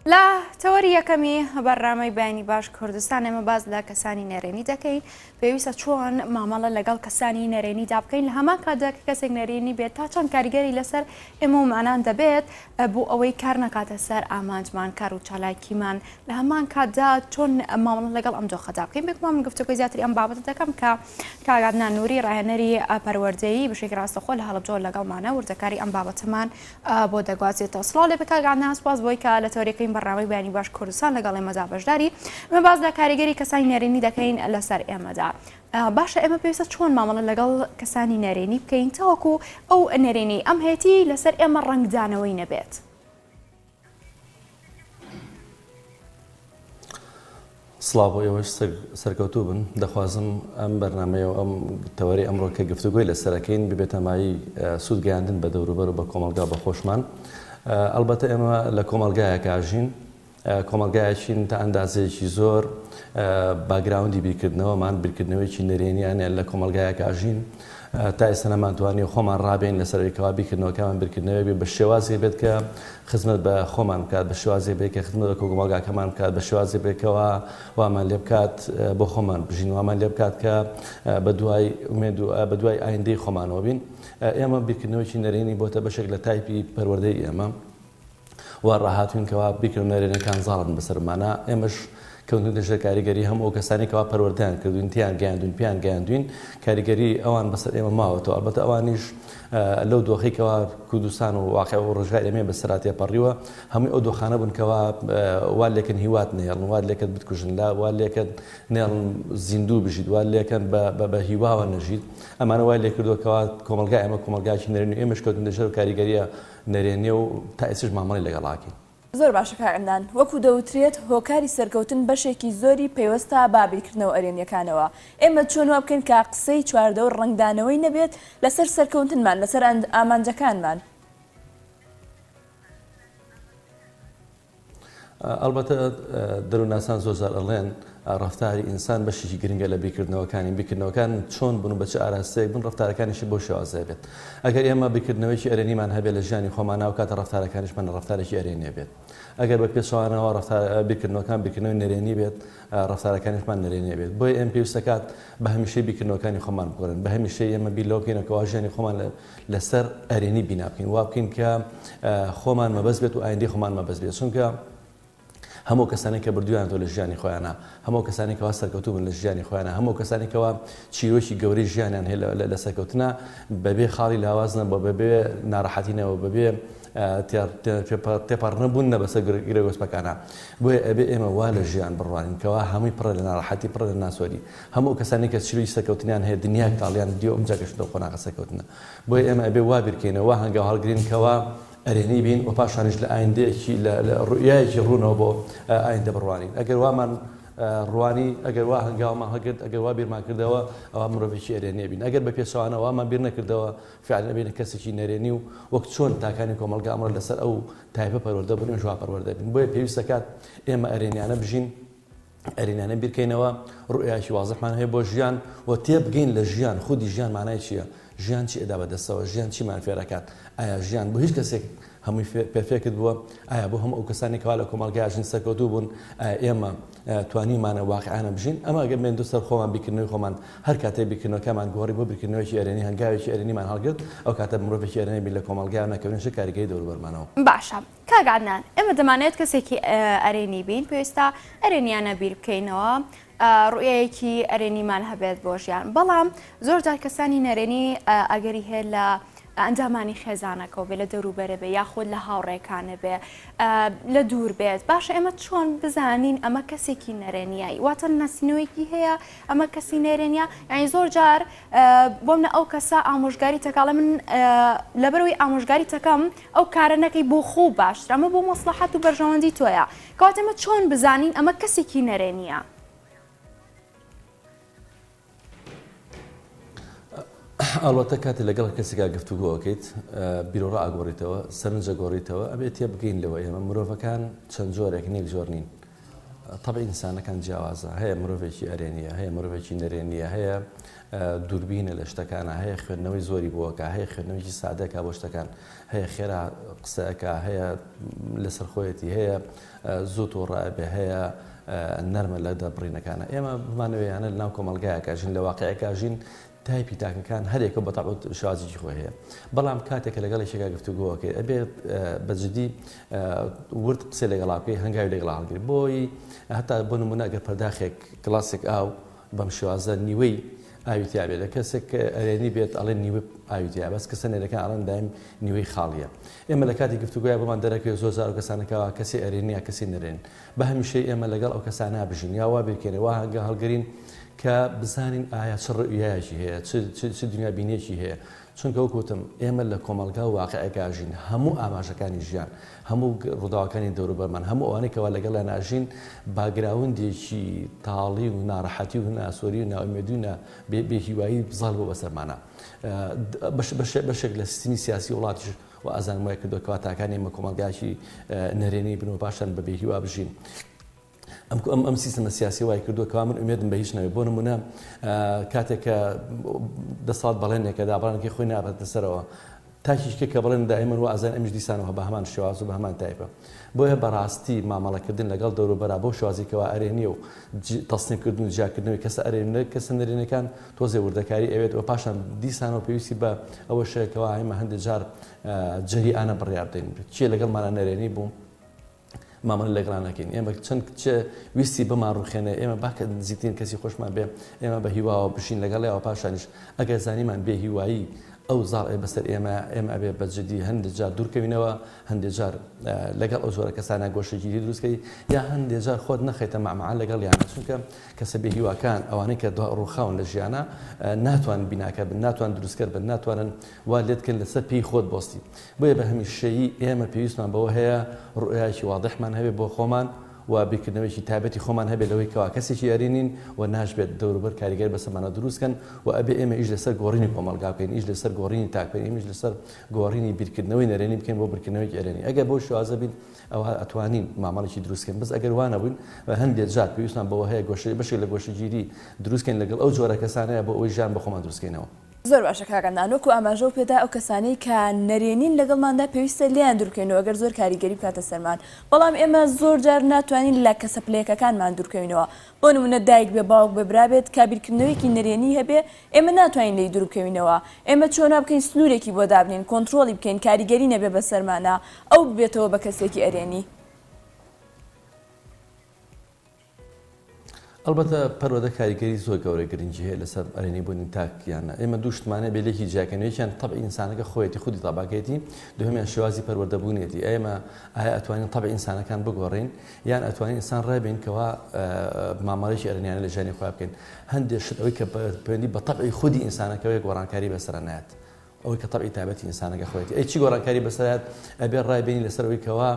لە تەوەری یەکەمی بەڕامەی بەیانی باش کوردستان ئێمە باز لە کەسانی نێرێنی دەکەین پێویستە چۆن مامەڵە لەگەڵ کەسانی نێرێنیدا بکەین لە هەمان کاتدا کەسێک نێرێنی بێت تا چەند کاریگەری لەسەر ئێمە ومانان دەبێت بۆ ئەوەی کار نەکاتە سەر ئامانجمان کار و چالاکیمان لە هەمان کاتدا چۆن مامەڵە لەگەڵ ئەم دۆخەدا بکەین بێکمان من گفتوگۆی زیاتری ئەم بابەتە دەکەم کە کاگادنا نووری ڕاهێنەری پەروەردەیی بشێکی ڕاستەخۆ لە هەڵەبجۆ لەگەڵمانە وردەکاری ئەم بابەتەمان بۆ دەگوازێتەوە سڵاو لێ بە کاگادنا سپاس بۆی کە لە تەوەریەکەی بەڕامەی بەیانی باش کوردستان لەگەڵ ئێمەدا بەشداری ئێمە باز لە کاریگەری کەسانی نێرێنی دەکەین لەسەر ئێمەدا باشە ئێمە پێویستە چۆن مامەڵە لەگەڵ کەسانی نێرێنی بکەین تاوەکو ئەو نێرێنی ئەم هێتی لەسەر ئێمە ڕەنگدانەوەی نەبێت. سڵاو بۆ ئێوەش سەرکەوتوو بن دەخوازم ئەم بەرنامەیە و ئەم تەوەری ئەمڕۆکە گفتوگۆی لەسەرەکەین ببێتە مایی سوود گەیاندن بە دەوروبەر و بە کۆمەلگا بە خۆشمان. ئەلبەتە ئێمە لە کۆمەلگایەک ئاژین کۆمەلگایەکین تا ئەندازەیەکی زۆر باگراوندی بیرکردنەوەمان بیرکردنەوەیکی نەرێنیانە لە کۆمەلگایەک ئاژین تا ئێستا نەمانتوانی خۆمان ڕابین لەسەرەوەی بیرکردنەوەکەمان بیرکردنەوەی بێت بە شێوازی بێت کە خزمەت بە خۆمان بکات بە شێوازی بێت کە خزمەت بە کۆمەلگاکەمان بکات بە شێوازی بێتکەوە وامان لێ بکات بۆ خۆمان بژین وامان لێ بکات کە بە دوای ئایندەی خۆمانەوە بین. ئێمە بیرکردنەوەیکی نەرێنی بۆتە بەشێک لە تایپی پەروەردەی ئێمە وا ڕاهاتوینکەوە بیکردن نەرێنەکان زاڵن بەسەرمانە ئێمەش کەوتن دەژە کاریگەری هەموو ئەو کەسانێکەوە پەروەردەیان کردوین تیان گەیاندوین پیان گەیاندوین کاریگەری ئەوان بەسەر ئێمە ماوەتەوە ئەلبەتە ئەوانیش لەو دۆخێکەوە کوردستان و واقع و ڕۆژگای ئێمە بەسەرا تێپەڕیوە هەمووی ئەو دۆخانە بوونکەوە وا لێکن هیوات نێڵن وا لێکت بتکوژن لا وا لێکت نێڵن زیندوو بژیت وا لێکن بە هیواوە نەژیت ئەمانە وای لێ کردوکەوە کۆمەلگای ئێمە کۆمەلگایکی نەرێنی ئێمەش کەوتن دەژە و کاریگەریە نەرێنیە و تا ئێستش مامەڵی لەگەڵاکەین. زۆر باشە کاکەندان وەکو دەوترێت هۆکاری سەرکەوتن بەشێکی زۆری پێوەستە با بیرکردنەوە ئەرێنیەکانەوە ئێمە چۆن وا بکەین کە قسەی چواردە و ڕەنگدانەوەی نەبێت لەسەر سەرکەوتنمان لەسەر ئامانجەکانمان. ئەلبەتە دەرووناسان زۆرجار ئەڵێن ڕفتاری ئینسان بەشێکی گرنگە لە بیرکردنەوەکان چۆن بن و بە چه ئاراستەیەک بن ڕفتارەکانیشی بۆ شێوازە بێت. ئەگەر ئێمە بیرکردنەوەیکی ئەرێنیمان هەبێت لە ژیانی خۆمان ناوکاتە ڕفتارەکانیشمان ڕفتارێکی ئەرێنیە بێت. ئەگەر بە پێچوانەوە بیرکردنەوەکان بیرکردنەوەی نەرێنی بێت ڕفتارەکانیشمان نەرێنیە بێت. بۆیە ئێمە پێویستە کات بە هەمیشەی بیرکردنەوەکانی خۆمان بگۆڕن بە هەمیشەی ئێمە بیرلەوەکەینەوە ژیانی خۆمان لەسەر ئەرێنی بینا بکەین وا بکەین کە خۆمان مەبەست بێت و ئایندەی خۆمان مەبەست بێت چونکە هەموو کەسانێک کە بردویانەوە لە ژیانی خۆیانە هەموو کەسانێکەوە سەرکەوتوو بن لە ژیانی خۆیانە هەموو کەسانێکەوە چیرۆکی گەورەی ژیانیان هەیە لە سەرکەوتنە بەبێ خاڵی لاوازنە بۆ بەبێ ناڕەحەتینەوە بەبێ تێپەڕنەبوون نە بەسەر گرێگۆسپەکانە بۆیە ئەبێ ئێمە وا لە ژیان بڕوانین کەوا هەمووی پڕە لە ناڕەحەتی پڕە لە ناسۆری هەموو کەسانێک کە چیرۆی سەرکەوتنیان هەیە دنیای تاڵیان دیۆ ئەمجا گەشتەوە قۆناغە سەرکەوتنە بۆیە ئێمە ئەبێ وا بیرکەینەوە هەنگاو هەڵگرینکەوە ئەرێنی بین و پاشانش لە ئایندەیەکی لە ڕوئایەکی ڕوونەوە بۆ ئایندە بڕوانین ئەگەر وامان ڕوانی ئەگەر وا هەنگاومان هەگرت ئەگەر وا بیرمان کردەوە ئەوە مرۆڤێکی ئەرێنیە بین ئەگەر بە پێچەوانە وامان بیر نەکردەوە فعلا بینە کەسێکی نەرێنی و وەک چۆن تاکانی کۆمەلگا ئەمڕۆ لەسەر ئەو تایپە پەروەردە بن و ژوا پەروەردە بین بۆیە پێویستە کات ئێمە ئەرێنیانە بژین ئەرێنیانە بیرکەینەوە ڕوئایەکی وازەحمان هەیە بۆ ژیان و تێبگەین لە ژیان خودی ژیان مانای چییە ژیان چی ئەدا بەدەستەوە ژیان چیمان فێرەکات ئایا ژیان بۆ هیچ کەسێک هەمووی پێفێکت بووە ئایا بۆ هەموو ئەو کەسانێکەوە لە کۆمەلگایژین سەرکەوتوو بوون ئێمە توانیمانە واقعانە بژین ئەمە ئەگەر بێن دووسەر خۆمان بیرکردنەوەی خۆمان هەر کاتێک بیرکردنەوەکەمان گۆڕی بۆ بیرکردنەوەکی ئەرێنی هەنگاوێکی ئەرێنیمان هەڵگرت ئەو کاتە مرۆڤێکی ئەرێنی بین لە کۆمەلگای نەکەونیش کاریگەری دەوروبەرمانەوە. باشە کاگادنان ئێمە دەمانێت کەسێکی ئەرێنی بین پێویستە ئەرێنیانە بیر بکەینەوە ڕوئایەکی ئەرێنیمان هەبێت بۆ ژیان بەڵام زۆرجار کەسانی نەرێنی ئەگەری هەیە لە ئەنجامانی خێزانەکەەوە بێ لە دەوروبەرە بێ یاخۆت لە هاوڕێکانە بێ لە دوور بێت باشە ئێمە چۆن بزانین ئەمە کەسێکی نەرێنیایی واتە ناسینەوەیەکی هەیە ئەمە کەسی نێرێنیە یعنی زۆر جار بۆم ئەو کەسە ئامۆژگاری تەکاڵە من لەبەرەوەی ئامۆژگاری تەکەم ئەو کارە نەکەی بۆ خوب باشتر ئەمە بۆ مەسلحەت و بەرژەوەندی تۆیە کەواتە ئێمە چۆن بزانین ئەمە کەسێکی نەرێنیە. ئەڵەتە کاتی لەگەڵ کەسێکا گفتوگۆکەیت بیرۆڕە ئاگۆڕیتەوە سەرنجە گۆڕیتەوە ئەبێت تێ بگەین لەوە ئێمە مرۆڤەکان چەند جۆرێک نێک زۆر نین طبعی ئینسانەکان جیاوازە هەیە مرۆڤێکی ئەرێنیە هەیە مرۆڤێکی نەرێنیە هەیە دووربینە لە شتەکانە هەیە خوێندنەوەی زۆری بۆکە هەیە خوێندنەوەیکی سادەکە بۆ شتەکان هەیە خێرا قسەکە هەیە لەسەر خۆیەتی هەیە زۆر تۆڕابێ هەیە نەرمە لە دەبڕینەکانە ئێمە بمانەوەیانە لەناو کۆمەلگایەکە لە واقعەکە ژین تایپی تاکەکان هەرێکە بە تەعود شازیی خۆی هەیە بەڵام کاتێکە لەگەڵ یەکێکا گفتوگۆکەی ئەبێ بەجددی ورد قسە لەگەڵا بکەی هەنگاوی لەگەڵا هەڵگری بۆی هەتا بۆ نمونە ئەگەر پەرداخێک کلاسێک ئاو بەم شێوازە نیوەی ئاویتیا بێت لە کەسێک ئەرێنی بێت ئەڵێ نیوە ئاویتیا بەس کە سەنێرەکان ئەڵێن دایم نیوەی خاڵیە ئێمە لە کاتی گفتوگویە بۆمان دەرەکەوێت زۆر زار کەسانەکەەوە کەسی ئەرێنیە کەسی نەرێن بە هەمیشەی ئێمە لەگەڵ ئەو کەسانە بژین یا وا بێکێنێ وا هەنگە هەڵگرین کە بزانین ئایا چ ڕوئیایەکی هەیە چ دنیا بینیەکی هەیە چونکە وەکوتم ئێمە لە کۆمەلگا و واقعەکەژین هەموو ئاماژەکانی ژیان هەموو ڕووداوەکانی دەوروبەرمان هەموو ئەوانەی کەوا لەگەڵ ناژین باگراوندێکی تاڵی و ناڕەحەتی و ناسۆری و ناومێدی و بێهیوایی بزاڵ بۆ بەسەرمانە بەشێک لە سیستمی سیاسی وڵاتیش و ئازان وایە کردوکەوە تاکانی ئێمە کۆمەلگایکی نەرێنی بنەوە پاشان بە بێهیوا بژین ئەم سیستەمە سیاسی وای کردووە من ئومێدم بە هیچ نەوێت بۆ نمونە کاتێککە دەسەڵات بەڵێنێکە دابڕانێکی خۆی نابێتە سەرەوە تاکیشکە کە بڵێن دائیمەن و ئازان ئەمیش دیسانەوە بە هەمان شێواز و بە هەمان تایپە بۆیە بەڕاستی مامەڵەکردن لەگەڵ دەوروبەرا بۆ شوازێکەوە ئەرێنیە و تەسنیمکردن و جیاکردنەوەی کەسە ئەرێنە کەسە نەرێنەکان تۆزێ وردەکاری ئەوێت و پاشان دیسانەوە پێویستی بە ئەوە شەیەکەوە ئێمە هەندێک جار جەریئانە بڕیار بدەین چێ لەگەڵمانە نەرێنی بووم مامەڵە لەگەڵانەکەین ئێمە چەند کچە ویستی بمان ڕوخێنێ ئێمە باکە نزیکترین کەسی خۆشمان بێ ئێمە بە هیواوە بشین لەگەڵەوە پاشانیش ئەگەر زانیمان بێ هیوایی ئەو زاڵ بەسەر ئێمە ئەبێ بەجددی هەندێک جار دوورکەوینەوە هەندێک جار لەگەڵ ئەو زۆرە کەسانە گۆشەگیری دروستکەی یا هەندێک جار خۆت نەخەیتە مەعمەعە لەگەڵ یانە چونکە کەسە بێ هیواکان ئەوانەی کە ڕووخاون لە ژیانە ناتوان بیناکە بن ناتوان دروستکرد بن ناتوانن وا لێتکن لەسەر پێی خۆت بۆستی بۆیە بە هەمیشەیی ئێمە پێویستمان بەوە هەیە ڕوئایەکی واضحمان هەبێ بۆ خۆمان و بیرکردنەوەیکی تایبەتی خۆمان هەبێت لەوەی کەوا کەسێکی یارینین و ناشبێت دەوروبەر کاریگەر بەسەمانە دروستکەن و ئەبێ ئێمە ئیش لەسەر گۆڕینی کۆمەلگا بکەین ئیش لەسەر گۆڕینی تاکبین ئیش لەسەر گۆڕینی بیرکردنەوەی نەرێنی بکەین بۆ بیرکردنەوەی ئەرێنی ئەگەر بۆ شوازە بین ئەوە ئەتوانین مامەڵێکی دروستکەن بەس ئەگەر وانە بووین هەندێک جار پێویستمان بەوە هەیە بەشێک لە گۆشەگیری دروستکەین لەگەڵ ئەو جۆرە کەسانەیە بۆ ئەوەی ژیان بە خۆمان دروستکەینەوە زۆر باشە کاکەندان وەکو ئاماژە و پێدا ئەو کەسانەی کە نەرێنین لەگەڵماندا پێویستە لیان دوورکەینەوە ئەگەر زۆر کاریگەری بکاتە سەرمان بەڵام ئێمە زۆر جار ناتوانین لە کەسە پلەیەکەکانمان دوورکەوینەوە بۆ نمونە دایک بێ باوک بێ برابێت کابیرکردنەوەیکی نەرێنی هەبێ ئێمە ناتوانین لی دوورکەوینەوە ئێمە چۆن بکەین سنوورێکی بۆ دابنین کۆنتترۆلی بکەین کاریگەری نەبێ بە سەرمانە ئەو بێتەوە بە کەسێکی ئەرێنی ئەلبەتە پەروەدە کاریگەری زۆر گەورە گرنگی هەیە لەسەر ئەرێنی بوونی تاکیانە ئێمە دوو شتمانە بێلێکی جیاکەنوێکیان تەبع ئینسانەکە خۆیەتی خودی تەباکێتی دوهەمیان شێوازی پەروەردەبوونێتی ئێمە ئایا ئەتوانین تەبع ئینسانەکان بگۆڕین یان ئەتوانین ئینسان ڕێبین کەوا مامەڵێکی ئەرێنیانە لە ژیانی خۆیان بکەین هەندێک شت ئەوەی کە پەیوەندی بە تەبعی خودی ئینسانەکەوەی گۆڕانکاری بەسەرە نایەت ئەوەی کە تەبعی تایبەتی ئینسانەکە خۆیەتی ئەی چی گۆڕانکاری بەسەرات ئەبێ ڕایبینی لەسەر ئەوەی کەوا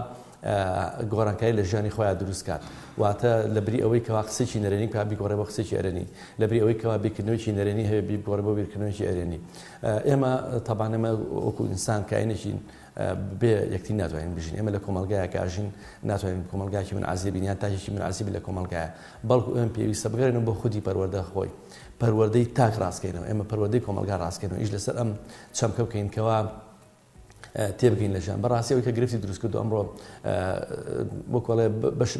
گۆڕانکاری لە ژیانی خۆیان دروست کات واتە لەبری ئەوەی کەوا قسێکی نەرێنی کا بیگۆڕێ بۆ قسێکی ئەرێنی لەبری ئەوەی کەوا بیرکردنەوەیکی نەرێنی هەیە بیگۆڕێ بۆ بیرکردنەوەیکی ئەرێنی ئێمە تەبان ئێمە وەکو ئینسان کاینێکی بێ یەکتی ناتوانین بژین ئێمە لە کۆمەلگایەکە ئاژین ناتوانین کۆمەلگایکی منعەزیبین یان تاکێکی منعەزیب لە کۆمەلگایە بەڵکو ئێمە پێویستە بگەڕێنەوە بۆ خودی پەروەردە خۆی پەروەردەی تاک ڕاستکەینەوە ئێمە پەروەردەی کۆمەلگا ڕاستکەینەوە ئیش لەسەر ئەم چەمکە بکەین کەوا تێبگەین لە ژیان بەڕاستی ئەوەی کە گرفتی دروست کردو ئەمڕۆ بۆکڵێ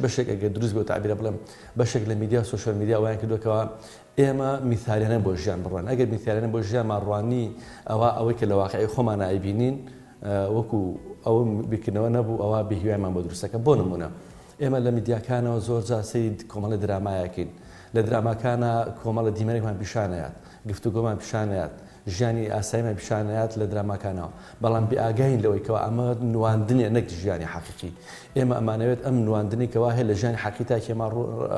بەشێک ئەگە دروست بێت تعبیرە بڵێم بەشێک لە میدیا سوشال میدیا وایان کردوکەوە ئێمە میثالیانە بۆ ژیان بڕوان ئەگەر میثالیانە بۆ ژیانمان ڕوانی ئەوەی کە لە واقعی خۆمان ئایبینین وەکو ئەوە بیرکردنەوە نەبوو ئەوە بێهیوایمان بۆ دروستەکە بۆ نمونە ئێمە لە میدیاکانەوە زۆر جار سەیری کۆمەڵی درامایەکەین لە دراماکانە کۆمەڵە دیمەنێکمان پیشانەیات گفتوگۆمان پیشانەیات ژیانی ئاساییمان پیشانەیات لە دراماکانەوە بەڵام بێئاگاین لەوەی کەوا ئەمە نواندنێ نەک ژیانی حەقیقی ئێمە ئەمانەوێت ئەم نواندنی کەوا هەیە لە ژیانی حەقیقی تاکێمان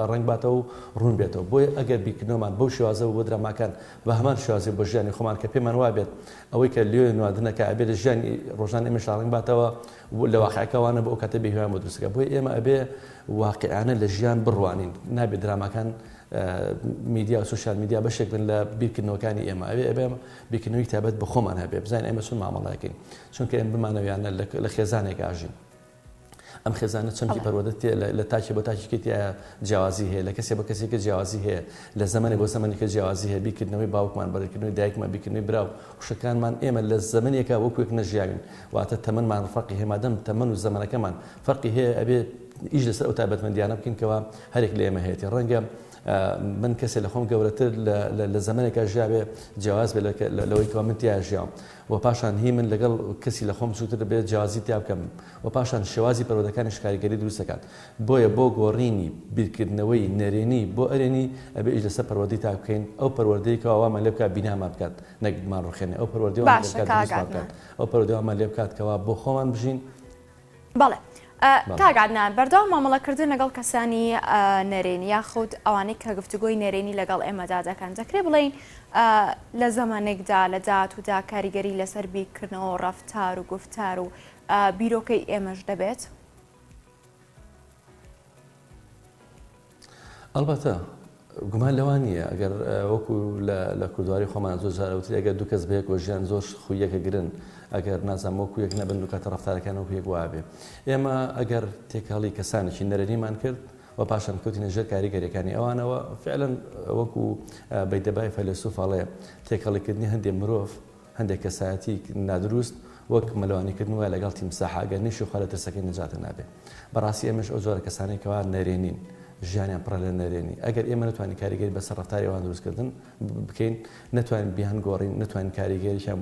ڕنگ باتەوە و ڕوون بێتەوە بۆیە ئەگەر بیرکردنەوەمان بەو شێوازە بۆ دراماکان بە هەمان شێوازی بۆ ژیانی خۆمان کە پێمان وابێت ئەوەی کە لێ نواندنەکە ئەبێ لە ژیانی ڕۆژان ئێمەش ڕنگ باتەوە لە واقعەکەوانە بۆ ئەو کاتە بێهیوایان بۆ دروستەکە بۆیە ئێمە ئەبێ واقعانە لە ژیان بڕوانین نابێت دراماکان میدیا و سوشال میدیا بەشێک بن لە بیرکردنەوەکانی ئێمە ئەبێ بیرکردنەوەی تایبەت بە خۆمان هەبێ بزانین ئێمە چۆن مامەڵەکەین چونکە ئێمە بمانەوەیانە لە خێزانێک ئاژین ئەم خێزانە چەمکی پەروەردە لە تاکی بۆ تاکیکەتی جیاوازی هەیە لە کەسێ بە کەسێکە جیاوازی هەیە لە زمانی بۆ زمانێکە جیاوازی هەیە بیکردنەوەی باوکمان بەرەکردنەوەی دایکمان بیکردنەوەی براو خوشەکانمان ئێمە لە زمانێکە وەکوێک نەژیاوین واتە تەمەنمان فەرقی هەیە مادەم تەمەن و زەمانەکەمان فەرقی هەیە ئەبێ ئیش لەسەر ئەو تایبەتمەندیانە بکەینکەوە هەرێک لە ئێمە هەیەی ڕەنگە من کەسێک لە خۆم گەورەتر لە زمانێکە ژیاوێ جیاواز بێ لەوەیکەوە من تیا ژیاوم و پاشان هی من لەگەڵ کەسی لە خۆم چووتر بێت جیاوازی تیا بکەم و پاشان شێوازی پەروەردەکانی کاریگەری دروست دەکات بۆیە بۆ گۆڕینی بیرکردنەوەی نەرێنی بۆ ئەرێنی ئەبێ ئیش لەسەر پەروەردەی تا بکەین ئەو پەروەردەیەکە ئەومان لێ بکات بینامان بکات نەکمان ڕوخێنێ ئەو پەروەردەیەوە ئەو پەروەردەیەوەمان لێ بکاتکەوە بۆ خۆمان بژین. بەڵێ کاگادنان بەردەوام مامەڵەکردن لەگەڵ کەسانی نەرێنی یاخود ئەوانەی کە گفتوگۆی نەرێنی لەگەڵ ئێمەدا دەکەن دەکرێت بڵین لە زەمانێکدا لە داهاتوودا کاریگەری لەسەر بیرکردنەوە ڕەفتار و گفتار و بیرۆکەی ئێمەش دەبێت؟ ئەلبەتە گومان لەوان نییە ئەگەر وەکو لە کوردواری خۆمان زۆر جارەوتری ئەگەر دوو کەس بەیەکەوە ژیان زۆر خویەکە گرن ئەگەر نازانم وەکو یەک نەبن و کاتە ڕەفتارەکان وەکو یەک وابێ ئێمە ئەگەر تێکەڵی کەسانێکی نەرێنیمان کرد و پاشان کەوتینە ژێر کاریگەریەکانی ئەوانەوە فعلا وەکو بەیدەبای فەیلسوف ئەڵێ تێکەڵیکردنی هەندێک مرۆڤ هەندێک کەسایەتی نادروست وەک مەلەوانیکردن وایە لەگەڵ تیمساح ئەگەر نیشی خوا لە ترسەکەی نەجاتە نابێ بەڕاستی ئێمەش ئەو جۆرە کەسانێکەوە نەرێنین ژیانیان پڕە لە نەرێنی ئەگەر ئێمە نتوانین کاریگەری بەسەر ڕەفتاری ئەوان دروستکردن بکەین نتوانین بیان گۆڕین نتوانین کاریگەریشیان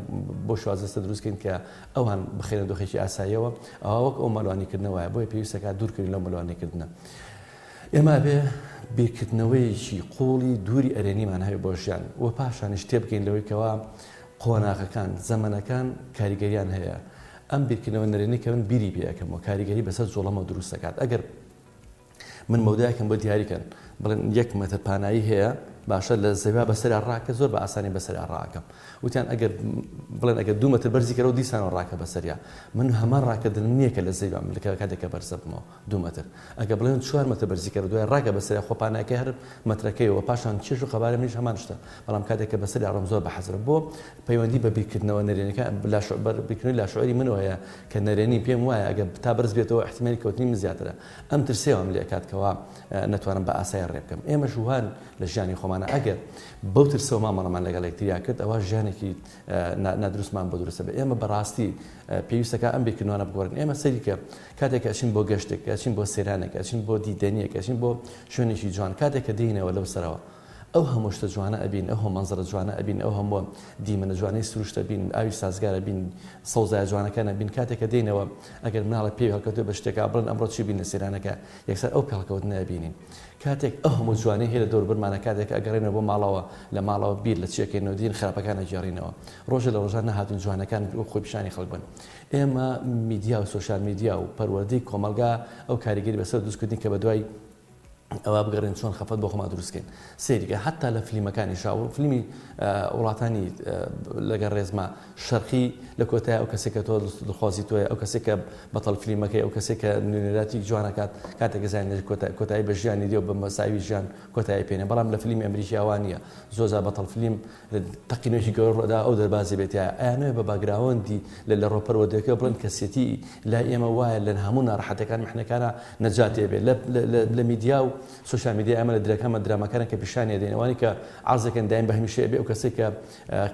بۆ شوازەستە دروستکەین کە ئەوان بخێنە دۆخێکی ئاساییەوە ئەوە وەک ئەو مەلەوانیکردنەوەیە بۆیە پێویستەکە دوورکردین لەو مەلەوانیکردنە ئێمە بێ بیرکردنەوەیکی قوڵی دووری ئەرێنیمان هەیە بۆ ژیان و پاشانیش تێ بکەین لەوەی کەوا قۆناغەکان زەمانەکان کاریگەریان هەیە ئەم بیرکردنەوە نەرێنی کە من بیری پێ ئەەکەمەوە کاریگەری بەسەر جوڵەمە دروست دەکات ئەگەر من مەودایەکەم بۆ دیاریکەن بڵێن 1 مەتر پانایی هەیە باشە لە زەویا بەسەری ڕاکە زۆر بە ئاسانی بەسەری ڕاکەم وتیان ئەگەر بڵێن ئەگەر 2 مەتر بەرزی کەرەوە دیسانەوە ڕاکە بەسەریا من هەمان ڕاکردن نییە کە لە زەویام لە کاتێکە بەرزە بمەوە 2 مەتر ئەگەر بڵێن 4 مەتر بەرزی کەرە دوای ڕاکە بەسەریا خۆپاناکە هەر مەترەکەیەوە پاشان چێژ و خەبارە منیش هەمان شتە بەڵام کاتێکە بەسەری ڕۆم زۆر بەحەزرە بۆ پەیوەندی بە بیرکردنەوە نەرێنەکە بیرکردنەوەی لاشعوری من وایە کە نەرێنی پێم وایە ئەگەر تا بەرز بێتەوە احتیمالی کەوتنی من زیاترە ئەم ترسێوەم لێ کاتکەوە نەتوانم بە ئاسایی ڕێ بکەم ئێمە ژوهان لە ژیانی خۆمانە ئەگەر بەو ترسەوە مامەڵەمان لەگەڵ یەکتریا کرد ئەوە ژیانێکی نادروستمان بۆ دروستە بێ ئێمە بەڕاستی پێویستەکە ئەم بیرکردنەوەنە بگۆڕین ئێمە سەریکە کاتێک ئەچین بۆ گەشتێک ئەچین بۆ سەیرانێک ئەچین بۆ دیدەنیەک ئەچین بۆ شوێنێکی جوان کاتێککە دێینەوە لەو سەرەوە ئەو هەموو شتە جوانە ئەبین ئەو مەنزەرە جوانە ئەبین ئەو هەموو دیمەنە جوانەی سروشتە بین ئاوی سازگارە بین سەوزای جوانەکانە بین کاتێککە دێنەوە ئەگەر مناڵە پێی هەڵکەوتێ بە شتێکا بڵێن ئەمڕۆ چی بینە سەیرانەکە یەکسەر ئەو پێڵکەوت نەبینین کاتێک ئەو هەموو جوانی هەیە لە دەور برمانە کاتێک ئەگەڕێنەوە بۆ ماڵەوە لە ماڵەوە بیر لە چیەکەینەوە دین خراپەکانە جێڕینەوە ڕۆژە لە ڕۆژان نەهاتون جوانەکان خۆی پیشانی خەڵک بن ئێمە میدیا و سوۆشیال میدیا و پەروەردەی کۆمەلگا ئەو کاریگەری بەسەر دروستکردنی کە بە دوای ئەوە بگەڕێن چۆن خەفەت بۆ خۆمان دروستکەین سێریکە حتا لە فلیمەکانی شاو فلیمی وڵاتانی لەگەر ڕێزما شەرقی لە کۆتای ئەو کەسێکە تۆ دڵخوازی تۆیە ئەو کەسێکە بەتەڵ فلیمەکەی ئەو کەسێکە نوێنەراتی جوانەکات کاتێک زانین کۆتایی بە ژیانی دێ و بە مەساوی ژیان کۆتایی پێێنێ بەڵام لە فلیمی ئەمریکی ئەوان نییە زۆزا بەتەڵ فلیم تەقینۆکی گەور ڕۆدا ئەو دەربازی بێتە ئەیانوێ بە باگراوەندی لە ڕۆپەروەردەکە بڵێن کەسێتی لای ئێمە وایە لە هەموو ناڕەحەتەکان محنەکانە نەجاتێ بێت لە میدیا و سوۆشیال میدیا ئەمە لە درەکەمە درامەکانە کە پیشانیە دێنەوەی کە عرضەکەن دایم بە هەمیشە بێ ئەو کەسێک کە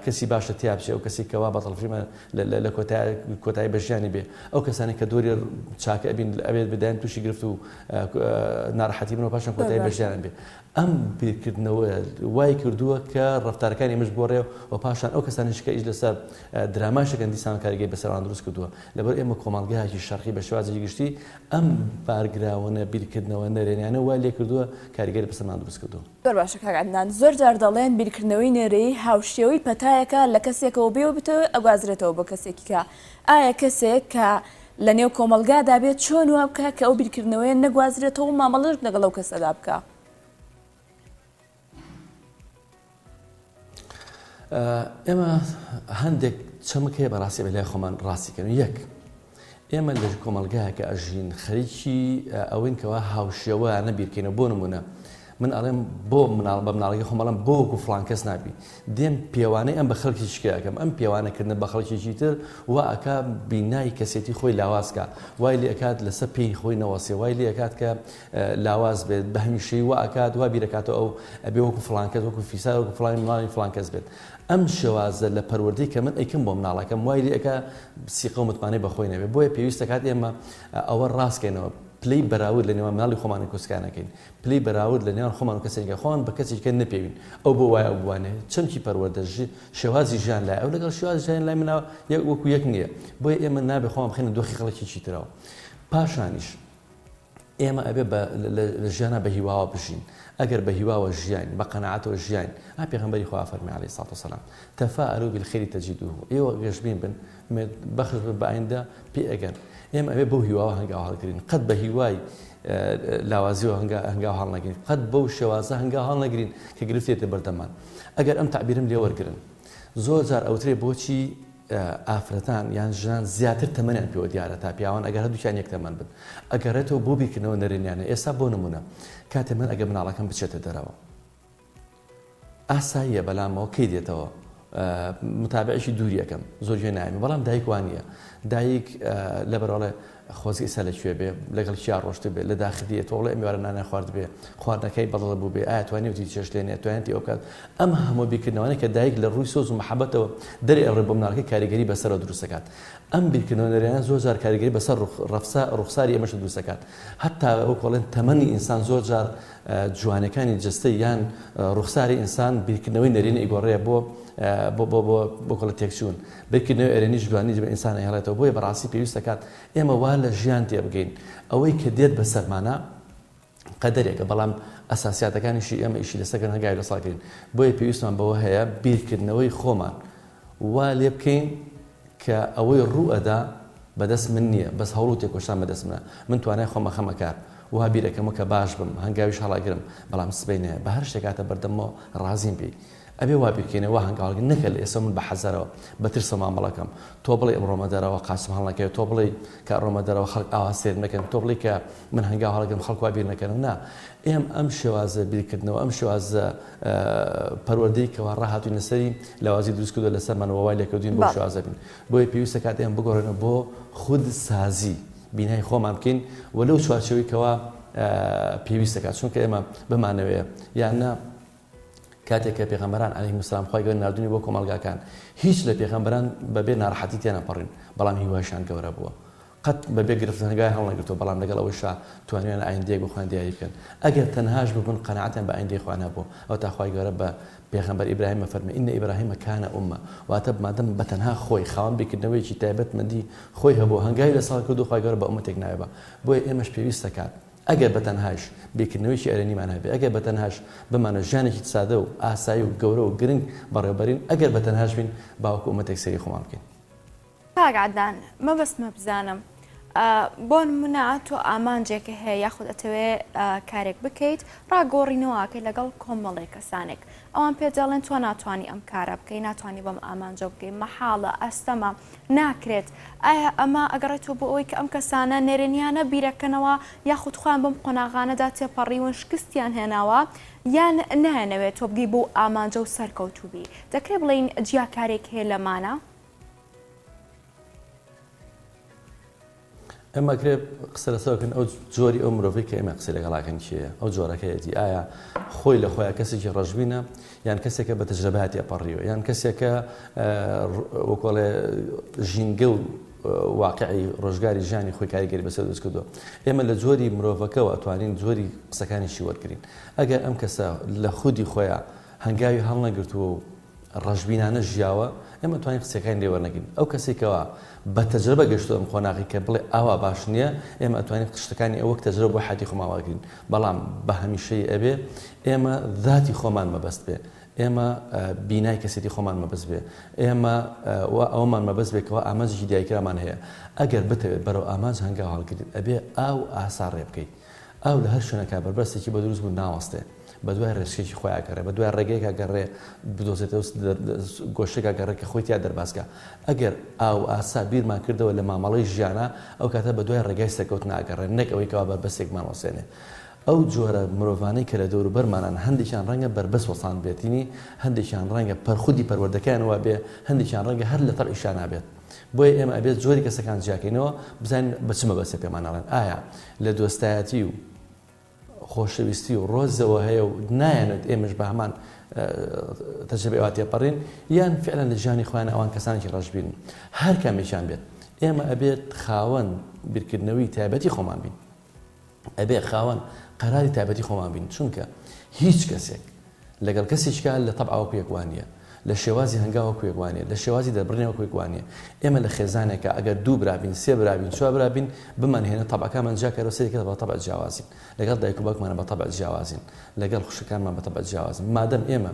کەسی باشە تیا بچێ ئەو کەسی کەوا بەتەڵ فلیمە لە کۆتایی بەژیانی بێ ئەو کەسانی کە دۆری چاکە ئەبین ئەبێت بداین تووشی گرفت و ناڕەحەتی بن و پاشان کۆتایی بەژیان بێ ئەم بیرکردنەوە وای کردووە کە ڕەفتارەکانی ئێمەش بۆڕێ و پاشان ئەو کەسانیش کە ئیش لەسەر دراماشەکەن دیسان کاریگەری بەسەران دروست کردووە لەبەر ئێمە کۆمەڵگەیەکی شەرقی بە شێوازێکی گشتی ئەم بارگراوانە بیرکردنەوە نەرێنیانە وای لێ کردووە کاریگەری بەسەرمان دروست کردووە زۆر باشە کاک عەدنان زۆر جار دەڵێن بیرکردنەوەی نێرەی هاوشێوەی پەتایەکە لە کەسێکەوە بێ و بتەوە ئەگوازرێتەوە بۆ کەسێکی کە ئایا کەسێک کە لە نێو کۆمەلگادا بێت چۆن وا بکە کە ئەو بیرکردنەوەی نەگوازرێتەوە مامەڵەش لەگەڵ ئەو کەسەدا بکە ئێمە هەندێک چەمک هەیە بەڕاستی بە لای خۆمان ڕاستیکەن یەک ئێمە لە کۆمەلگایەکە ئەژین خەریکی ئەوەین کەەوە هاوشێوە نەبیرکەینە بۆ نمونە من ئەڵێم بۆ مناڵ بە مناڵەکە خۆمەڵم بۆ وەکو فڵان کەس نابی دێم پیاوانەی ئەم بە خەڵکی شکایەکەم ئەم پیاوانەکردن بە خەڵکیی تر وا ئەکا بینایی کەسێتی خۆی لاوازکە وای لێ ئەکات لەسەر پێی خۆی نەوەسێ وای لێ ئەکات کە لاواز بێت بە هەمیشەی وا ئەکات وا بیرەکاتەوە ئەو ئەبێ وەکو فڵان کەس وەکو فیسا وەکو فڵانی مناڵی فڵان کەس بێت ئەم شێوازە لە پەروەردەی کە من ئەیکەم بۆ مناڵەکەم وای لێ ئەکا سیقە و متمانەی بەخۆی نەبێت بۆیە پێویستە کات ئێمە ئەوە ڕاستکەینەوە پلەی بەراورد لە نێوان مناڵی خۆمانی کۆسکانەکەین پلەی بەراورد لە نێوان خۆمان و کەسێکە خۆمان بە کەسێکە نەپێوین ئەو بۆ وایە بوانێ چەمکی پەروەردەژی شێوازی ژیان لای ئەو لەگەڵ شێوازی ژیان لای مناوە وەکو یەک نییە بۆیە ئێمە نابێ خۆمان بخینە دۆخی خەڵکی چیترەوە پاشانیش ئێمە ئەبێ لە ژیانە بە هیواوە بژین ئەگەر بە هیواوە ژیان بە قەناعەتەوە ژیان پێغەمبەری خوا فەرمی عەلەیهی سەڵاتو وەسەلام تەفاءەلوا بالخەیری تەجیدوه ئێوە گەشبین بن بەخش بە ئایندە پێ ئەگەن ئێمە ئەبێ بەو هیواوە هەنگاو هەڵگرین قەت بە هیوای لاوازیەوە هەنگاو هەڵ نەگرین قەت بەو شێوازە هەنگاو هەڵ نەگرین کە گرفتێتە بەردەمان ئەگەر ئەم تعبیرم لێ وەرگرن زۆر جار ئەوترێ بۆچی ئافرەتان یان ژنان زیاتر تەمەنیان پێوە دیارە تا پیاوان ئەگەر هەردووکیان یەک تەمەن بن ئەگەڕێتەوە بۆ بیرکردنەوە نەرێنیانە ئێستا بۆ نمونە کاتێ من ئەگە مناڵەکەم بچێتە دەرەوە ئاساییە بەلامەوە کەی دێتەوە متابعیشی دووری یەکەم زۆر گوێ نایمە بەڵام دایک وانە دایک لەبەرەوەڵێ خۆزی ئێستا لەکوێ بێ لەگەڵ چیان ڕۆشت بێ لە داخلیە تۆڵێ ئەمیوارە نانە خوارد بێ خواردنەکەی بەدڵ بوو بێ ئایا توانێ وتی چێش لێنێ توانێتی ئەو کات ئەم هەموو بیرکردنەوەی کە دایک لە ڕووی سۆز و محەبەتەوە دەری ئەڕێ بۆ مناڵەکەی کاریگەری بەسەرەوە دروستەکات ئەم بیرکردنەوە نەرێنە زۆر جار کاریگەری بەسەر ڕوخساری ئەمەش دروستەکات هەتا وەکڵێن تەمەنی ئینسان زۆر جار جوانەکانی جستەی یان ڕوخساری ئینسان بیرکردنەوەی نەرێنە ئیگۆڕەیە بۆ کۆڵە تێکچوون بیرکردنەوەی ئەرێنی جوانی بە ئینسان هێڵێتەوە بۆیە بەڕاستی پێویستەکات ئێمە وا لە ژیان تێبگەین ئەوەی کە دێت بە سەرمانە قەدەرێکە بەڵام ئەساسیاتەکانیشی ئێمە ئیشی لەسەرگەن هەنگاوی لەساڵکردین بۆیە پێویستمان بەوە هەیە بیرکردنەوەی خۆمان وا لێ بکەین کە ئەوەی ڕوئەدا بەدەست من نییە بەس هەوڵ و تێکۆشتان بەدەست منە من توانای خۆمە خەمە کار وها بیرەکەمە کە باش بم هەنگاویش هەڵاگرم بەڵام سبەینە بە هەر شتێکاتە بەردەمەوە ڕازیم پێی ئەبێ وا بیرکەینەوە هەنگاوڵگە نەکە لە ئێستا من بە حەزەرەوە بەترسە مامەڵەکەم تۆ بڵێ ئەمڕۆمە دەرەوە قاسم هەڵ نەکەوێت تۆ بڵێ کە ڕۆمە دەرەوە خەڵک ئاوا سێر نەکەن تۆ بڵێ کە من هەنگاو هەڵگرم خەڵک وا بیر نەکەن نا ئەم شێوازە بیرکردنەوە ئەم شێوازە پەروەردەی کەوا ڕاهاتووینە سەری لاوازی دروست کردووە لەسەرمانەوە وای لێکەوتوین بۆ شێوازە بین بۆیە پێویستە کات ئێمە بگۆڕێنە بۆ خودسازی بینای خۆمان بکەین وەلەو چوارچێوەی کەوا پێویستەکات چونکە ئێمە بمانەوەیە یاننا کاتێککە پێغەمبەران عەلەیهیمو سەلام خۆی گەورە نردونی بۆ کۆمەلگاکان هیچ لە پێغەمبەران بەبێ ناڕەحەتی تێنە پەڕین بەڵام هیواشیان گەورە بووە قەت بەبێ گرفتنەکەی هەڵ نەگرتەوە بەڵام لەگەڵ ئەوەشا توانیان ئایندەیەک بۆ خۆیان دیاری بکەن ئەگەر تەنهاش ببن قەناعەتیان بە ئایندەی خۆیان هەبوو ئەو تا خۆی گەورە بە پێغەمبەر ئیبراهیم فەرمێ ئینە ئیبراهیم کانە ئومە واتە مادەم بەتەنها خۆی خاوەن بیرکردنەوەیکی تایبەتمەندی خۆی هەبوو هەنگاوی لەساڵ کردو خۆی گەورە بە ئومەتێک نایەوە بۆیە ئێمەش پێویستە کات ئەگەر بەتەنهاش بیرکردنەوەیکی ئەرێنیمان هەبێ ئەگەر بەتەنهاش بمانە ژیانێکی سادە و ئاسایی و گەورە و گرنگ بەڕێوەبەرین ئەگەر بەتەنهاش بین باوەکو ئومەتێک سەری خۆمان بکەین کاک عەدنان مەبەستمە بزانم بۆ نمونە تۆ ئامانجێکە هەیە یاخود ئەتەوێ کارێک بکەیت ڕاگۆڕینەوەکەی لەگەڵ کۆمەڵی کەسانێک ئەوان پێ دەڵێن تۆ ناتوانانی ئەم کارە بکەی ناتوانانی بەم ئامانجە بکەی مەحاڵە ئەستەمە ناکرێت ئایا ئەمە ئەگەڕێتەوە بۆ ئەوەی کە ئەم کەسانە نێرێنیانە بیرەکەنەوە یاخود خۆیان بەم قۆناغانەدا تێپەڕیون شکستیان هێناوە یان نایەنەوێت تۆ بگەی بۆ ئامانجە و سەرکەوتوبی دەکرێت بڵێن جیاکارێک هەیە لەمانە ئەمە کرێ قسە لەسەرکەن ئەو جۆری ئەو مرۆڤی کە ئێمە قسە لەگەڵاکەن چییە ئەو جۆرەکەیەتی ئایا خۆی لە خۆیان کەسێکی ڕەشبینە یان کەسێکە بە تەجربەتی ئەپەڕیوە یان کەسێکە وەکۆڵێ ژینگە و واقعی ڕۆژگاری ژیانی خۆی کاریگەری بەسەر دروست کردووە ئێمە لە جۆری مرۆڤەکەەوە ئەتوانین جۆری قسەکانیشی وەرگرین ئەگەر ئەم کەسە لە خودی خۆیان هەنگاوی هەڵ نەگرتووە و ڕەشبینانە ژیاوە ئێمە توانین قسەکانی لێ وەرنەگرین ئەو کەسێکەوە بە تەجربە گەشتووە ئەم قۆناغی کە بڵێ ئاوا باش نییە ئێمە ئەتوانین شتەکانی ئەو وەک تەجربە بۆ حیاتی خۆمان وەرگرین بەڵام بە هەمیشەی ئەبێ ئێمە ذاتی خۆمان مەبەست بێ ئێمە بینای کەسێتی خۆمان مەبەست بێ ئێمە ئەومان مەبەست بێکەوە ئامانجێکی دیاریکرامان هەیە ئەگەر بتەوێت بەرەو ئامانج هەنگاو هەڵگرین ئەبێ ئاو ئاسا ڕێ بکەیت ئاو لە هەر شوێنەکە بەربەستێکی بە دروست بوو ناوەستێ بە دوای ڕێشکێکی خۆی ئاگەڕێ بە دوای ڕێگەیەکە گەڕێ بدۆزێتەوە گۆشتێکە گەڕێ کە خۆی تیا دەرباسکە ئەگەر ئاو ئاسا بیرمان کردەوە لە مامەڵەی ژیانە ئەو کاتە بە دوای ڕێگای سەرکەوت ناگەڕێ نەک ئەوەی کەوا بەربەستێکمان وەسێنێ ئەو جۆرە مرۆڤانەی کە لە دەوروبەرمانان هەندێکیان ڕەنگە بربەس وەسان بێتینی هەندێکیان ڕەنگە پەرخودی پەروەردەکانەوە بێ هەندێکیان ڕەنگە هەر لە تەڕئیشان نابێت بۆیە ئێمە ئەبێت جۆری کەسەکان جیاکەینەوە بزانین بەچمە بەسێ پێمانەڵێن ئایا لە دۆستایەتی و خۆشەویستی و ڕۆزەوە هەیە و نایەنێت ئێمەش بە هەمان تەجربەیەوە تێپەڕین یان فعلا لە ژیانی خۆیان ئەوان کەسانێکی ڕەشبین هەر کامێکیان بێت ئێمە ئەبێت خاوەن بیرکردنەوەی تایبەتی خۆمان بین ئەبێ خاوەن قەراری تایبەتی خۆمان بین چونکە هیچ کەسێک لەگەڵ کەسێکا لە تەبعەوە یەکوانیە لە شێوازی هەنگاوە یەکوانیە لە شێوازی دەربڕنەوە یەکوانیە ئێمە لە خێزانێکە ئەگەر دوو برابین سێ برابین چوار برابین بمانهێنە تەبعەکانمان جاکەرەوە سێکێکە بە تەبع جیاوازین لەگەڵ دایک و باوکمانە بە تەبع جیاوازین لەگەڵ خوشکانمان بە تەبع جیاوازین مادەم ئێمە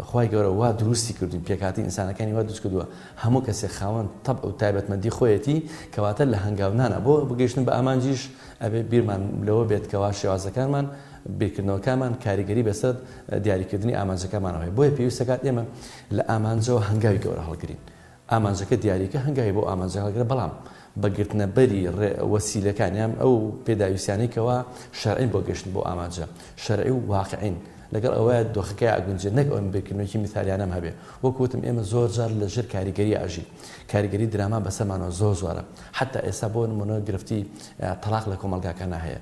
خوای گەورە وا دروستی کردوین پێکاتی ئینسانەکانی وا دروست کردووە هەموو کەسێک خاوەن تەبع و تایبەتمەندی خۆیەتی کەواتە لە هەنگاونانە بۆ بگەیشتن بە ئامانجیش ئەبێ بیرمان لەوە بێت کەوا شێوازەکانمان بیرکردنەوەکانمان کاریگەری بەسەر دیاریکردنی ئامانجەکەمانەوەی بۆیە پێویستەکات ئێمە لە ئامانجەوە هەنگاوی گەورە هەڵگرین ئامانجەکە دیاریکە هەنگاوی بۆ ئامانجە هەڵگرە بەڵام بەگرتنەبەری وەسیلەکانیان ئەو پێداویستیانەی شەرعین بۆ گەشتن بۆ ئامانجە شەرعی و واقعین لەگەڵ ئەوەیە دۆخەکەی ئاگونجێت نەک ئەوم بیرکردنەوەکی میثالیانەم هەبێ وەکوتم ئێمە زۆر جار لەژێر کاریگەری ئاژی کاریگەری دراما بەسەرمانەوە زۆر زۆرە حتا ئێستا بۆ نمونە گرفتی تەلاق لە کۆمەلگاکانە هەیە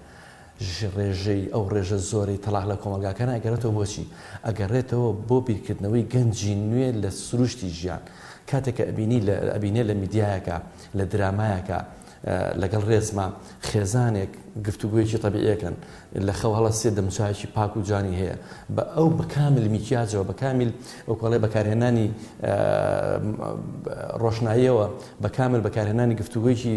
ڕێژەی ئەو ڕێژە زۆری تەلاق لە کۆمەلگاکانە ئەگەڕێتەوە بۆچی ئەگەڕێتەوە بۆ بیرکردنەوەی گەنجی نوێ لە سروشتی ژیان کاتێککە ئەبینێ لە میدیایەکە لە درامایەکە لەگەڵ ڕێزما خێزانێک گفتوگویەکی تەبیعیەکەن لە خەو هەڵە سێ دەمچایکی پاک و جوانی هەیە بە ئەو بەکامل میکیاجەوە بەکامل وەکوڵێ بەکارهێنانی ڕۆشناییەوە بەکامل بەکارهێنانی گفتوگویەکی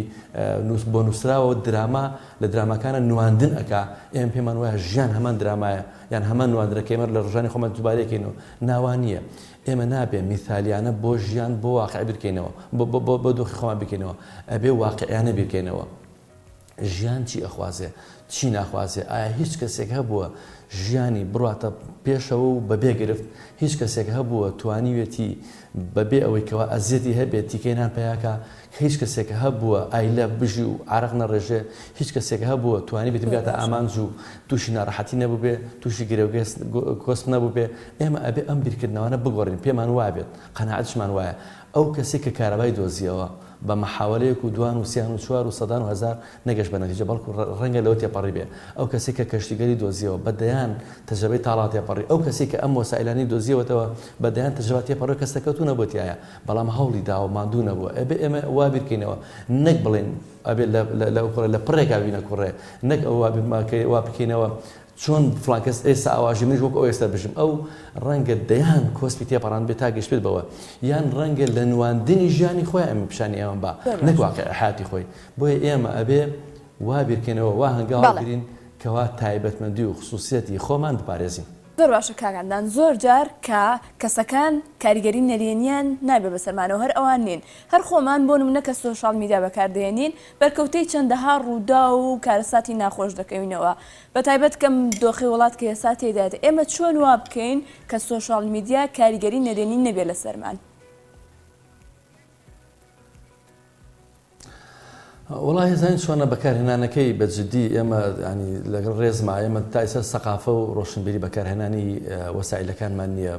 بۆ نووسراوە دراما لە دراماکانە نواندن ئەکا ئێمە پێمان وایە ژیان هەمان درامایە یان هەمان نواندرەکە ئێمە لە ڕژانی خۆمان دووبارەکەینەوە ناوانیە ئێمە نابێ میثالیانە بۆ ژیان بۆ واقع بیرکەینەوە بۆ دۆخی خۆمان بکەینەوە ئەبێ واقعیانە بیرکەینەوە ژیان چی ئەخوازێ چی ناخوازێ ئایا هیچ کەسێک هەبووە ژیانی بڕاتە پێشەوە و بەبێ گرفت هیچ کەسێک هەبووە توانیوێتی بەبێ ئەوەی کەوا ئەزیەتی هەبێت تیکەینان پێیاکە کە هیچ کەسێک هەبووە ئایلە بژی و عرق نەڕێژێ هیچ کەسێک هەبووە توانی بێت بگاتە ئامانج و تووشی ناڕەحەتی نەبوو بێ تووشی گرێگۆست نەبوو بێ ئێمە ئەبێ ئەم بیرکردنەوەنە بگۆڕین پێمان وابێت قەناعەتشمان وایە ئەو کەسێک کە کارەبای دۆزیەوە بە مەحاولەیەک و دوان و سیان و چوار و سەدان و هەزار نەگەشت بە نەتیجە بەڵکو ڕەنگە لەوە تێپەڕی بێ ئەو کەسێک کە کەشتیگەری دۆزیەوە بەدەیان تەجربەی تاڵات تێپەڕی ئەو کەسێک کە ئەم وەسایلانی دۆزیەوەتەوە بەدەیان تەجربە تێپەڕی کەسەکەوتو نەبووتیایە بەڵام هەوڵی داوە ماندوو نەبووە ئەبێ ئێمە وا بیرکەینەوە نەک بڵێن ئەبێ لە پڕێکا بینە کوڕێ نەک ئەو وا بکەینەوە چۆن فڵان کەس ئێستا ئاواژی منیش وەک ئەو ئێستا بژم ئەو ڕەنگە دەیان کۆسپی تێپەڕان بێت تا گەشت بێت بەوە یان ڕەنگە لە نواندنی ژیانی خۆی ئەمە پیشانی ئێوەم با نەک واقع حیاتی خۆی بۆیە ئێمە ئەبێ وا بیرکەینەوە وا هەنگاوگرین کەوا تایبەتمەندی و خصوصیەتی خۆمان بپارێزین زۆر باشە کاکاندان زۆر جار کە کەسەکان کاریگەری نەرێنیان نابێ بەسەرمانەوە هەر ئەوان نین هەر خۆمان بۆ نمونە کە سۆشال میدیا بەکاردێنین بەرکەوتەی چەندەها ڕوودا و کارەساتی ناخۆش دەکەوینەوە بە تایبەت کەم دۆخی وڵات کە ئێستا تێدایێت ئێمە چۆن وا بکەین کە سۆشال میدیا کاریگەری نەرێنی نەبێ لەسەرمان وڵی زانین چۆنە بەکارهێنانەکەی بەجددی ئێمە ینی لەگەڵ ڕێزما ئێمە تا ئێستا سەقافە و ڕۆشنبیری بەکارهێنانی وەسایلەکانمان نییە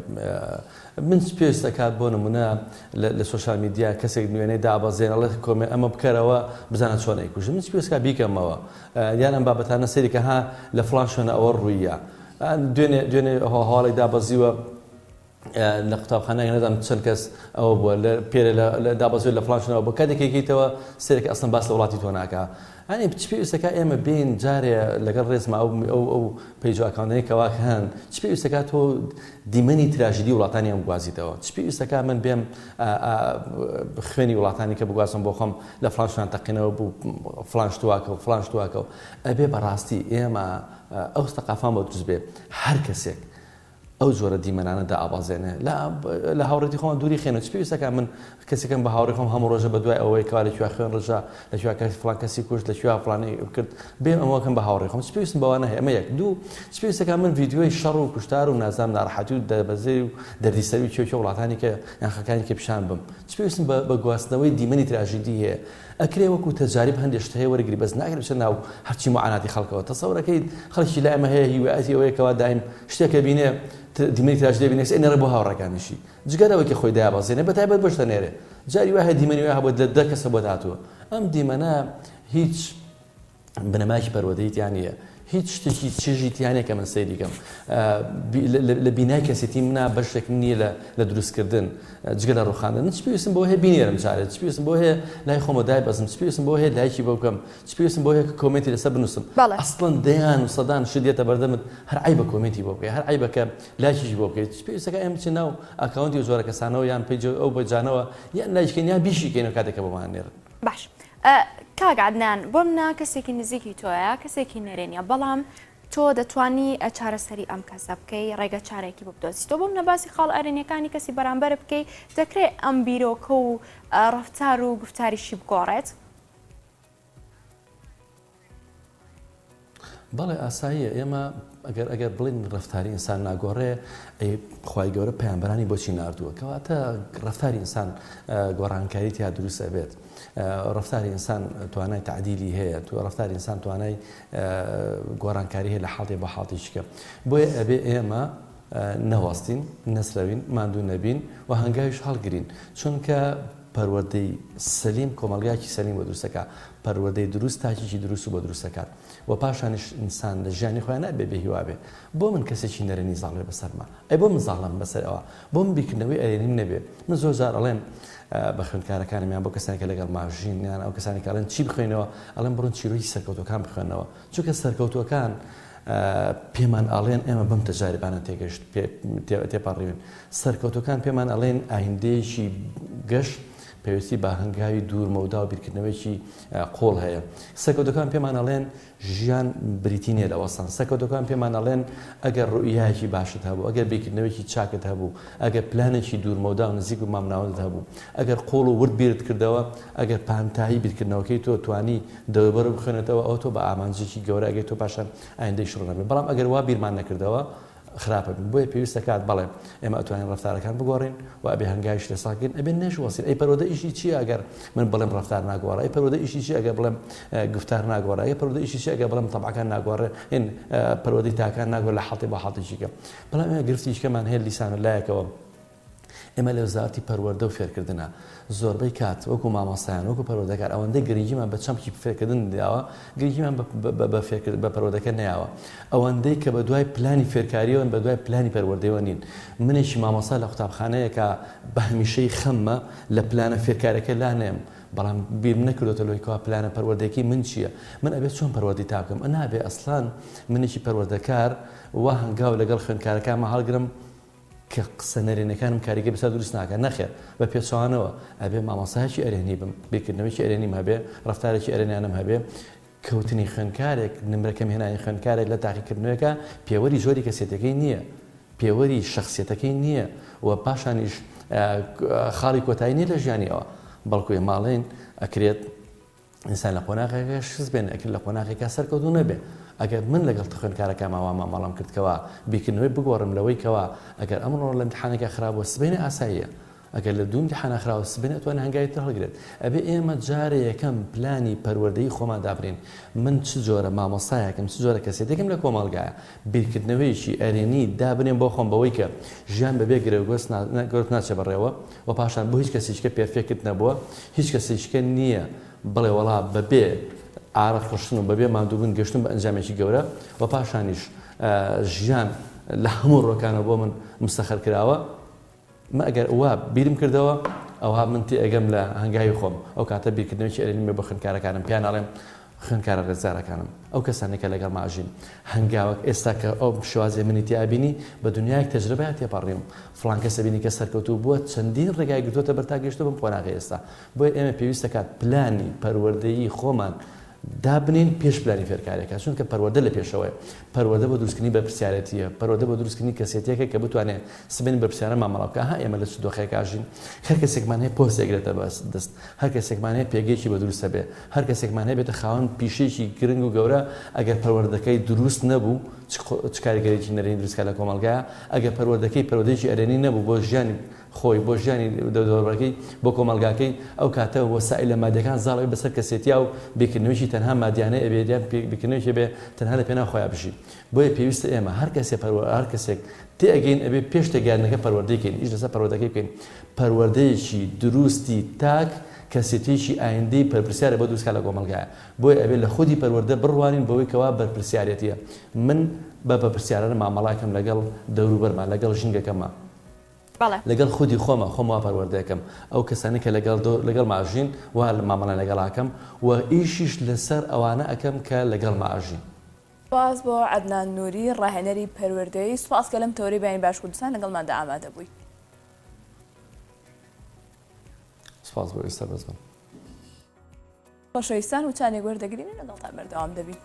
من پێویستە کات بۆ نمونە لە سۆشال میدیا کەسێک نوێنەی دابەزێنەڵێت کۆمێ ئەمە بکەرەوە بزانە چۆنە کوژم من پێویستکە بیکەمەوە یان ئەم بابەتانە سەری کە ها لە فڵان شوێنە ئەوە ڕوویە دوێنێ هەواڵی دابەزیوە لە قوتابخانەیە نەدام چەند کەس ئەوە بووە پێرە لە دابەزوێت لە فڵانشنەوە بۆ کاتێکێکیتەوە سێرێک ئەسڵن باس لە وڵاتی تۆ ناکە هەنی چ پێویستەکە ئێمە بین جارێ لەگەڵ ڕێزمە ئەو پەیج ئەکاونتەی کەوا هەن چ پێویستەکە تۆ دیمەنی تراژیدی وڵاتانی ئەم بگوازیتەوە چ پێویستەکە من بێم خوێنی وڵاتانی کە بگوازم بۆ خۆم لە فڵان شوێن تەقینەوە بوو فڵان شتواکە و فڵان شتواکە و ئەبێ بەڕاستی ئێمە ئەو ستەقافان بۆ دروست بێ هەر کەسێک ئەو جۆرە دیمەنانەدا ئابازێنێ لە هاوڕێتی خۆمان دووری خێنە چ پێویستەکە من کەسێکم بە هاوڕێ خۆم هەموو ڕۆژە بە دوای ئەوەی کار لەکوێ خوێن ڕژە لەکوێ کەسی فڵان کەسی کوشت لەکوێ فڵانی کرد بێ ئەمەکەم بە هاوڕێ خۆم چ پێویستم بەوانە هەیە ئەمە یەک دوو چ پێویستەکە من ڤیدیۆی شەڕ و کوشتار و نازانام ناڕەحەتی و دەربەزەی و دەردیسەری چێوچێ وڵاتانی کە یان خەکانی کە پیشان بم چ پێویستم بە گواستنەوەی دیمەنی تراژیدی هەیە ئەکرێ وەکو تەجاریب هەندێک شتە هەیە وەرگری بەس ناگرێت بچێت ناو هەرچی معاناتی خەڵکەوە تەسەوڕەکەی خەڵکی لای ئەمە هەیە هیوایەتی ئەوەیە کەوا دایم شتێکە بینێ دیمەنی تراژیدی بینێ نێرە بۆ هاوڕێکانیشی جگەرەوەی کە خۆی دایابەزێنێ بەتایبەت بۆ شتە نێرێ جاری وایە دیمەنی وایە هەبوو لە دە کەسە بۆ هاتووە ئەم دیمەنە هیچ بنەمایکی پەروەردەییان نییە هیچ شتێکی چێژی تیانێک کە من سەیری کەم لە بینای کەسێتی منە بەشێک نییە لە دروستکردن جگە لە ڕوخاندن چ پێویستم بۆ هەیە بینێرم جارێت چ پێویستم بۆ هەیە لای خۆمە دایبەزم چ پێویستم بۆ هەیە لایکی بۆ بکەم چ پێویستم بۆ هەیە کۆمنتی لەسەر بنووسم ئەسڵەن دەیان و سەدان شدێتە بەردەمت هەر عیبە کۆمنتی بۆ بکەی هەر عیبەکە لایکیش بۆ بکەیت چ پێویستەکە ئەم چ ناو ئەکاونتی جۆرە کەسانەوە یان پێیج ئەو بەجانەوە یان لایکەین یان بیشیکەینەوە کاتێکە بۆمان نێرن باش کاک عەدنان بۆ منە کەسێکی نزیکی تۆیە کەسێکی نێرێنیە بەڵام تۆ دەتوانی چارەسەری ئەم کەسە بکەی ڕێگە چارێکی بۆ بدۆزیت تۆ بۆ منە باسی خاڵ ئەرێنیەکانی کەسی بەرامبەر بکەی دەکرێت ئەم بیرۆکە و ڕەفتار و گفتاریشی بگۆڕێت بەڵێ ئاساییە ئێمە ئەگەر بڵین ڕفتاری ئینسان ناگۆڕێ خی گەورە پەیامبەرانی بۆچی نردووە کەواتە ڕفتاری ئینسان گۆڕانکاری تیا دروستە بێت ڕفتاری ئینسان توانای تعدیلی هەیە تو ڕفتاری ئینسان توانای گۆڕانکاری هەیە لە حاڵێ بە حاڵیشکە بۆیە ئەبێ ئێمە نەوەستین نەسرەوین ماندوو نەبین و هەنگاویش هەڵگرین چونکە پەروەردەی سەلیم کۆمەڵگایکی سەلیم بۆ دروستەکە پەروەردەی دروست تاکیی دروست و بۆ دروستەکات و پاشانیش ئینسان لە ژیانی خۆیان نابێ بێ هیوابێ بۆ من کەسێکی نەرەنی زاڵێ بەسەرما ئەی بۆ من زاڵم بەسەرەوە بۆ من بیکردنەوەی ئەرێنیم نەبێ من زۆر جار ئەڵێن بە خوێندکارەکانمیان بۆ کەسانی کە لەگەڵ ماژین یان ئەو کەسانی کە ئەڵێن چی بخوێنەوە ئەڵێن بڕۆن چیرۆکی سەرکەوتوەکان بخوێنەوە چونکە سەرکەوتوەکان پێمان ئەڵێن ئێمە بەم تەجاربانە تێگەشت تێپەڕێن سەرکەوتوەکان پێمان ئەڵێن ئایندەیەکی گەشت پێویستی بە هەنگاوی دوورمەودا و بیرکردنەوەیکی قۆڵ هەیە سەرکەوتوەکان پێمان ئەڵێن ژیان بریتینیە لەوەسان سەرکەوتوەکان پێمان ئەڵێن ئەگەر ڕوئیایکی باشت هەبوو ئەگەر بیرکردنەوەیکی چاکت هەبوو ئەگەر پلانێکی دوورمەودا و نزیک و مامناوت هەبوو ئەگەر قۆڵ و ورد بیرت کردەوە ئەگەر پانتایی بیرکردنەوەکەی تۆ توانی دەوبەر بخوێنێتەوە ئەو تۆ بە ئامانجێکی گەورە ئەگەی تۆ پاشان ئایندەی شڕ نەبێت بەڵام ئەگەر وا بیرمان نەکردەوە خراپە بۆیە پێویستە کات بەڵێ ئێمە ئەتوانین ڕفتارەکان بگۆڕین و ئەبێ هەنگاویش لەساکەین ئەبێ نەشوەسین ئەی پەرۆدە ئیشی چیە ئەگەر من بڵێم ڕفتار ناگۆڕە ئەی پەرۆدە ئیشی چی ئەگەر بڵێم گفتار ناگۆڕە ئەی پەرۆدە ئیشی چی ئەگەر بڵێم تەبعەکان ناگۆڕێ هێن پەرۆدەی تاکان ناگۆڕ لە حەڵتی بە حەڵتێکیکە بەڵام ئێمە گرفتیشکەمان هەیە لیسانە لایەکەوە ئێمە لە وزارەتی پەروەردە و فێرکردنە زۆربەی کات وەکو مامۆستایان وەکو پەروەردەکار ئەوەندەی گرنگیمان بە چەمکی فێرکردن داوە گرنگیمان بە پەروەردەکە نەیاوە ئەوەندەی کە بە دوای پلانی فێرکاریەوە بە دوای پلانی پەروەردەوە نین منێکی مامۆستا لە قوتابخانەیە کە بە هەمیشەی خەممە لە پلانە فێرکارەکە لا نێم بەڵام بیر نەکردوتە لۆیکەوە پلانە پەروەردەکەی من چییە من ئەبێت چۆن پەروەردەی تا بکەم نابێ ئەسڵان منێکی پەروەردەکار وا هەنگاو لەگەڵ خوێندکارەکانمە هەڵگرم کە قسە نەرێنەکانم کاریگە بەسەر دروست ناکە نەخێر بە پێچوانەوە ئەبێ مامۆستایەکی ئەرێنی بم بیرکردنەوەیکی ئەرێنیم هەبێ ڕفتارێکی ئەرێنیانم هەبێ کەوتنی خوێندکارێک نمرەکەم هێنانی خوێندکارێک لە تاقیکردنەوەکە پێوەری زۆری کەسێتەکەی نییە پێوەری شخصیەتەکەی نییە و پاشانیش خاڵی کۆتایی نیە لە ژیانیەوە بەڵکو ماڵێن ئەکرێت ئینسان لە قۆناغێکە شکست بێن ئەکرد لە قۆناغێکا سەرکەوتوو نەبێ ئەگەر من لەگەڵ خوێندکارەکە ماوا مامەڵام کردکەوە بیکردنەوەی بگۆڕم لەوەی کەوا ئەگەر ئەمڕۆ لە امتحانێکە خراپە سبەینە ئاساییە ئەگەر لە دوو امتحانە خراوە سبەینە ئەتوانێت هەنگاوی تر هەڵگرێت ئەبێ ئێمە جارێ یەکەم پلانی پەروەردەیی خۆمان دابرین من چ جۆرە مامۆستایەکەم چ جۆرە کەسێتێکم لە کۆمەڵگایە بیرکردنەوەیکی ئەرێنی دابنێن بۆ خۆم بەوەی کە ژیان بەبێ گرێگۆست ناچێ بەڕێوە و پاشان بۆ هیچ کەسێکە پێفێکت نەبووە هیچ کەسێکە نییە بڵێ وەڵا بەبێ ئارە خۆشتن و بەبێ مادووبوون گەشتن بە ئەنجامێکی گەورە و پاشانیش ژیان لە هەموو ڕۆکانە بۆ من مستەخەر کراوە من ئەگەر وا بیرم کردەوە ئەوها من تێ ئەگەم لە هەنگاوی خۆم ئەو کاتە بیرکردنەوەی ئەرێنی بە خوێندکارەکانم پیان ئەڵێم خوێندکارە ڕێزارەکانم ئەو کەسانێکە لەگەڵ ماژین هەنگاوەک ئێستا کە ئەو شوازێ منی تیابینی بە دنیایەک تەجربەیە تێپەڕیم فڵان کەسە بینی کە سەرکەوتوو بووە چەندین ڕێگای گرتوتە بەرتا گەشتە بم قۆناغی ئێستا بۆیە ئێمە پێویستە کات پلانی پەروەردەیی خۆمان دابنین پێش پلانی فێرکاریەکە چونکە پەروەردە لە پێشەوەی پەروەردە بۆ دروستکردنی بەرپرسیارەتیە پەروەردە بۆ دروستکردنی کەسێتێکە کە بتوانێت سبێن بەرپرسیارە مامەڵە بکە ها ئێمە لە سودۆخەکەژین هەر کەسێکمان هەیە پۆستێکرێتە دەست هەر کەسێکمان هەیە پێگەیەکی بە دروستە بێ هەر کەسێکمان هەیە بێتە خاوەن پیشەیەکی گرنگ و گەورە ئەگەر پەروەردەکەی دروست نەبوو چ کاریگەریی نەرێنی دروستکە لە کۆمەلگایە ئەگەر پەروەردەکەی ئەرێنی نەبوو بۆ ژیانی خۆی بۆ ژیانی دەوروبەرەکەی بۆ کۆمەلگاکەی ئەو کاتە وەسائل لە مادیەکان زاڵی بەسەر کەسێتیا و بێکردنەوەیکی تەنها مادیانەی ئەبێدیان بێکردنەوەیکی بێ تەنها لە پێناو خۆیان بژی بۆیە پێویستە ئێمە هەر کەسێک تێگەین ئەبێ پێش تێگەیاندنەکە پەروەردەیکەین ئیش لەسەر پەروەردەکەی بکەین پەروەردەیەکی دروستی تاک کەسێتێکی ئایندەی بەرپرسیارە بۆ دروستکە لە کۆمەلگایە بۆیە ئەبێ لە خودی پەروەردە بڕوانین بەوەی کەوا بەرپرسیارەتیە من بە بەرپرسیارانە مامەڵاکەم لەگەڵ دەوروبەرمان لەگەڵ ژینگەکەمە لەگەڵ خودی خۆمە پەروەردەکەم ئەو کەسانی کە لەگەڵ ماژین وا لە مامەڵە لەگەڵاکەم و ئیشیش لەسەر ئەوانە ئەەکەم کە لەگەڵ ماژین. سپاس بۆ عەدنان نووری ڕاهێنەری پەروەردەی سوپاس کە لەم تەورەی بەیانی باش کوردستان لەگەڵماندا ئامادە بووی. سپاس بۆ ئێستا بەزم. خۆشەویستان وتانێک وەردەگرین لەگەڵتان بەردەوام دەبین.